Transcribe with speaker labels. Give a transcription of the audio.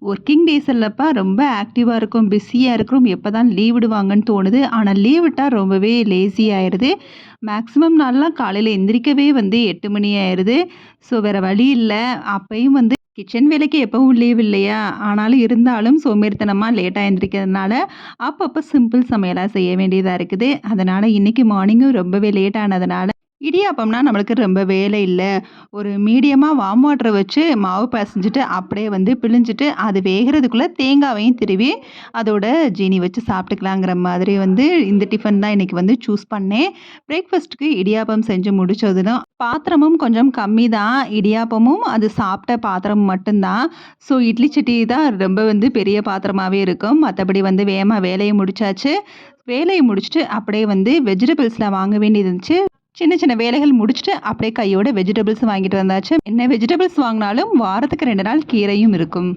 Speaker 1: Working days இல்லப்பா ரொம்ப ஆக்டிவாக இருக்கும், பிஸியாக இருக்கிறோம். எப்போ தான் லீவ் விடுவாங்கன்னு தோணுது. ஆனால் லீவ் விட்டால் ரொம்பவே லேசி ஆயிடுது. மேக்ஸிமம் நாள்லாம் காலையில் எந்திரிக்கவே 8 மணி ஆயிடுது. ஸோ வேறு வழி இல்லை. அப்பயும் கிச்சன் வேலைக்கு எப்பவும் லீவ் இல்லையா? ஆனாலும் இருந்தாலும் சோம்பேறித்தனமாக லேட்டாக எந்திரிக்கிறதுனால அப்பப்போ சிம்பிள் சமையலாக செய்ய வேண்டியதாக இருக்குது. அதனால் இன்றைக்கி மார்னிங்கும் ரொம்பவே லேட் ஆனதுனால இடியாப்பம்னா நம்மளுக்கு ரொம்ப வேலை இல்ல. ஒரு மீடியமா வார்ம் வாட்டர வச்சு மாவு பெசஞ்சுட்டு, அப்படியே பிழிஞ்சிட்டு, அது வேகறதுக்குள்ள தேங்காவையும் திருவி, அதோட ஜீனி வச்சு சாப்பிட்டுக்கலாங்கிற மாதிரி இந்த டிஃபன் தான் இன்னைக்கு சூஸ் பண்ணேன். பிரேக்ஃபாஸ்ட்டுக்கு இடியாப்பம் செஞ்சு முடிச்சதும், பாத்திரமும் கொஞ்சம் கம்மி தான். இடியாப்பமும், அது சாப்பிட்ட பாத்திரம் மட்டும் தான். ஸோ இட்லி சட்டி தான் ரொம்ப பெரிய பாத்திரமாவே இருக்கும். மத்தபடி வேகமா வேலைய முடிச்சாச்சு. வேலைய முடிச்சுட்டு, அப்படியே வெஜிடபிள்ஸ்லாம் வாங்க வேண்டியது இருந்துச்சு. சின்ன சின்ன வேலைகள் முடிச்சுட்டு அப்படியே கையோட வெஜிடபிள்ஸ் வாங்கிட்டு வந்தாச்சு. என்ன வெஜிடபிள்ஸ் வாங்கினாலும் வாரத்துக்கு 2 நாள் கீரையும் இருக்கும்.